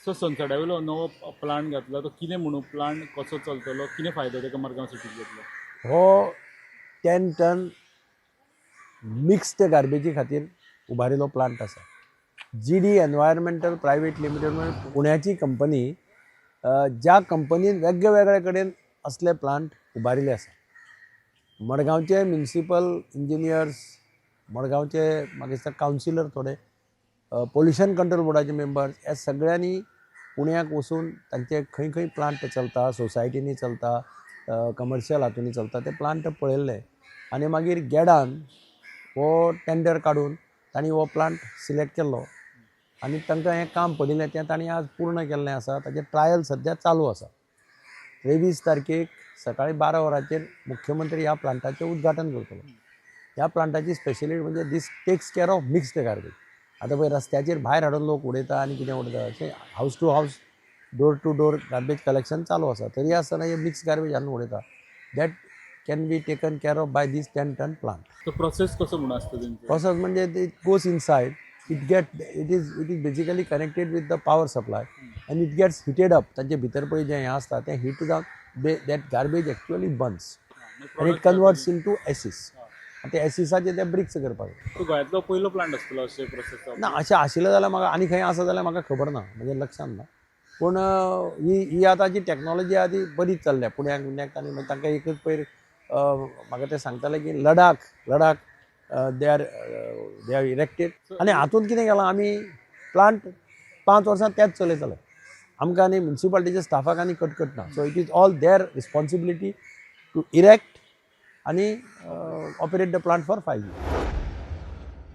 So सनसेटा वयलो नवो plant घातला तो कितें म्हणून प्लांट कसो चलतलो कितें फायदो ताका मडगांव सिटीक जातलो? हो 10 टन मिक्स्ड गार्बेजी खातीर उबारिल्लो प्लांट आसा. GD एनवायरमेंटल प्रायवेट लिमिटेड म्हणजे पुण्याची कंपनी, ज्या कंपनीन वेगवेगळे कडेन असले प्लांट उबारिल्ले आसा. मडगांवचे म्युनिसिपल इंजिनियर्स, मडगांवचे म्हाका दिसता कावन्सिलर थोडे, पोल्युशन कंट्रोल बोर्डाचे मेंबर्स, ह्या सगळ्यांनी पुण्याक वचून तांचे खंय खंय प्लांट चलता, सोसायटीनी चलता, कमर्शियल हातूंनी चलता ते प्लांट पळयल्ले आनी मागीर गॅडान हो टेंडर काडून तांणी हो प्लांट सिलेक्ट केल्लो आनी तांकां हें काम पडिल्लें तें तांणी आज पूर्ण केल्लें आसा. ताचें ट्रायल सद्या चालू आसा. 23 तारखेक सकाळी 12 वरांचेर मुख्यमंत्री ह्या प्लांटाचें उद्घाटन करतलो. ह्या प्लांटाची स्पेशलिटी म्हणजे this takes care of mixed garbage. आतां पळय रस्त्याचेर भायर हाडून लोक उडयता आनी कितें उडयता, अशें house to house, door to door garbage collection चालू आसा. तरी आसतना हे मिक्स गार्बेज हाडून उडयता. That can be taken care of by this 10 ton plant. तो प्रोसेस कसो म्हणून आसता तेंचो? प्रोसेस म्हणजे it goes inside, it is basically connected with the power supply and it gets heated up. तांचे भितर पळय जें हें आसता तें हीट जावन that garbage actually Burns and it converts into ACs. आनी ते एसीसाचे ते ब्रिक्स करपाक. तो गोंयांतलो पयलो प्लांट आसतलो अशें प्रोसेस? ना, अशें आशिल्लें जाल्यार म्हाका आनी खंय आसा जाल्यार म्हाका खबर ना, म्हणजे लक्षांत ना. पूण ही आतांची टॅक्नॉलॉजी आहा ती बरीच चल्ल्या पुण्याक आनी तांकां एकच पयर म्हाका ते सांगताले की लडाख दे आर इरेक्टेड आनी हातूंत कितें केलां आमी प्लांट 5 वर्सां तेच चलयतले. आमकां आनी म्युनिसिपालिटीच्या स्टाफाक आनी कटकट ना. So it is all their responsibility to erect आनी operate the plant for 5 years.